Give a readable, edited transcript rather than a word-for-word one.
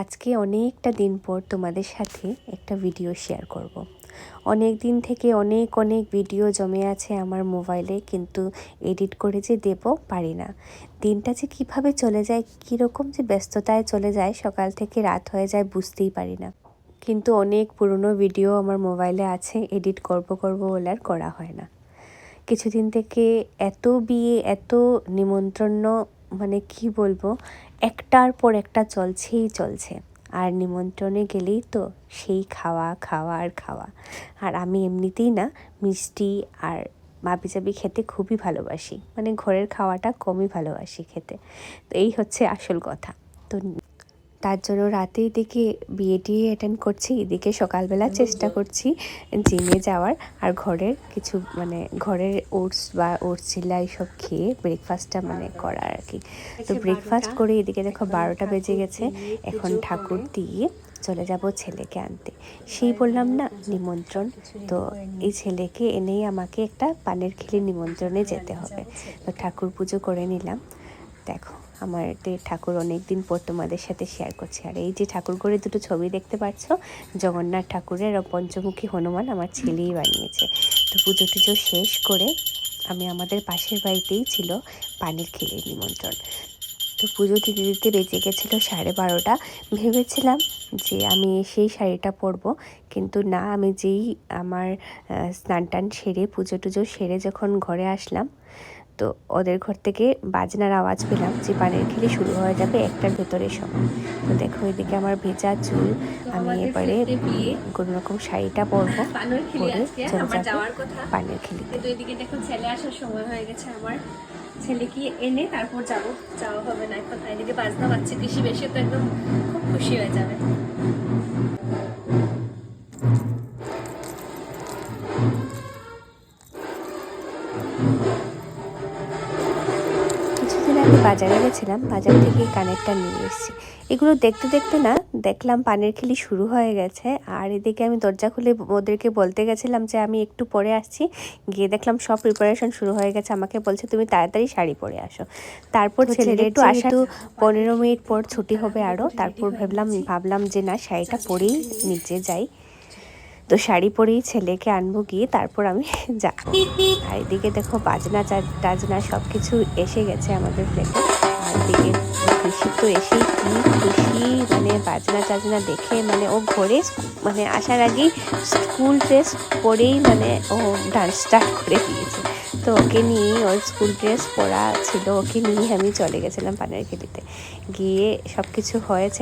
আজকে অনেকটা দিন পর তোমাদের সাথে একটা ভিডিও শেয়ার করব। অনেক দিন থেকে অনেক ভিডিও জমে আছে আমার মোবাইলে, কিন্তু এডিট করে যে দেব পারি না। দিনটা যে কিভাবে চলে যায়, কীরকম যে ব্যস্ততায় চলে যায়, সকাল থেকে রাত হয়ে যায় বুঝতেই পারি না। কিন্তু অনেক পুরনো ভিডিও আমার মোবাইলে আছে, এডিট করব বলে আর করা হয় না। কিছুদিন থেকে এত বিয়ে, এত নিমন্ত্রণ, মানে কি বলবো, একটার পর একটা চলছে। আর নিমন্ত্রণে গেলেই তো সেই খাওয়া আর খাওয়া। আর আমি এমনিতেই না মিষ্টি আর মাবিজাবি খেতে খুবই ভালোবাসি, মানে ঘরের খাওয়াটা কমই ভালোবাসি খেতে। তো এই হচ্ছে আসল কথা। তো তার জন্য রাতে এদিকে বিয়েটি অ্যাটেন্ড করছি, এদিকে সকালবেলা চেষ্টা করছি জিমে যাওয়ার, আর ঘরের কিছু মানে ঘরের ওটস চিল্লা এইসব খেয়ে ব্রেকফাস্টটা মানে করার আর কি। তো ব্রেকফাস্ট করে এদিকে দেখো 12টা বেজে গেছে। এখন ঠাকুর দিয়ে চলে যাব ছেলেকে আনতে। সেই বললাম না নিমন্ত্রণ, তো এই ছেলেকে এনেই আমাকে একটা পানের খিলি নিমন্ত্রণে যেতে হবে। তো ঠাকুর পুজো করে নিলাম। দেখো আমার ঠাকুর অনেক দিন পর তোমাদের সাথে শেয়ার করছি। আর এই যে ঠাকুর ঘরে দুটো ছবি দেখতে পাচ্ছ, জগন্নাথ ঠাকুরের আর পঞ্চমুখী হনুমান আমার ছেলেই বানিয়েছে। তো পুজো টুজো শেষ করে আমি আমাদের পাশের বাড়িতেই ছিল পানের খিলির নিমন্ত্রণ। তো পুজো দিতে দিতে বেজে গেছিলো 12:30। ভেবেছিলাম যে আমি সেই শাড়িটা পরবো, কিন্তু না, আমি যেই আমার স্নান টান সেরে পুজো টুজো সেরে যখন ঘরে আসলাম, তো ওদের ঘর থেকে বাজনার আওয়াজ পেলাম যে পানের খিলি শুরু হয়ে যাবে 1টার ভেতরের সময়। তো দেখো এদিকে আমার ভেজা চুল, আমি এবারে কোনো রকম শাড়িটা পরবো, পরে চলে যাবো পানের খিলিতে। তো এদিকে দেখো ছেলে আসার সময় হয়ে গেছে আমার, ছেলেকে এনে তারপর যাওয়া হবে না এখন। এদিকে বাজনা বাজছে, কৃষি বেশি তো একদম খুব খুশি হয়ে যাবে। কিছুদিন আগে বাজারে গেছিলাম, বাজার থেকে কানেরটা নিয়ে এসেছি। এগুলো দেখতে দেখতে না দেখলাম পানের খিলি শুরু হয়ে গেছে। আর এদিকে আমি দরজা খুলে ওদেরকে বলতে গেছিলাম যে আমি একটু পরে আসছি, গিয়ে দেখলাম সব প্রিপারেশন শুরু হয়ে গেছে। আমাকে বলছে তুমি তাড়াতাড়ি শাড়ি পরে আসো। তারপর ছেলের একটু আসা 15 মিনিট পর ছুটি হবে আরও। তারপর ভাবলাম যে না, শাড়িটা পরেই নিচে যাই। তো শাড়ি পরেই ছেলেকে আনবো গিয়ে, তারপর আমি যা। আর এদিকে দেখো বাজনা টাজনা সব কিছু এসে গেছে আমাদের ফ্ল্যাটে। আর এদিকে খুশি তো এসেই কি খুশি, মানে বাজনা টাজনা দেখে, মানে ও ঘরে মানে আসার আগেই স্কুল ড্রেস পরেই মানে ও ডান্স স্টার্ট করে দিয়েছে। তো ওকে নিয়ে, ওর স্কুল ড্রেস পরা ছিল, ওকে নিয়ে আমি চলে গেছিলাম পানের খিলিতে। গিয়ে সব কিছু হয়েছে।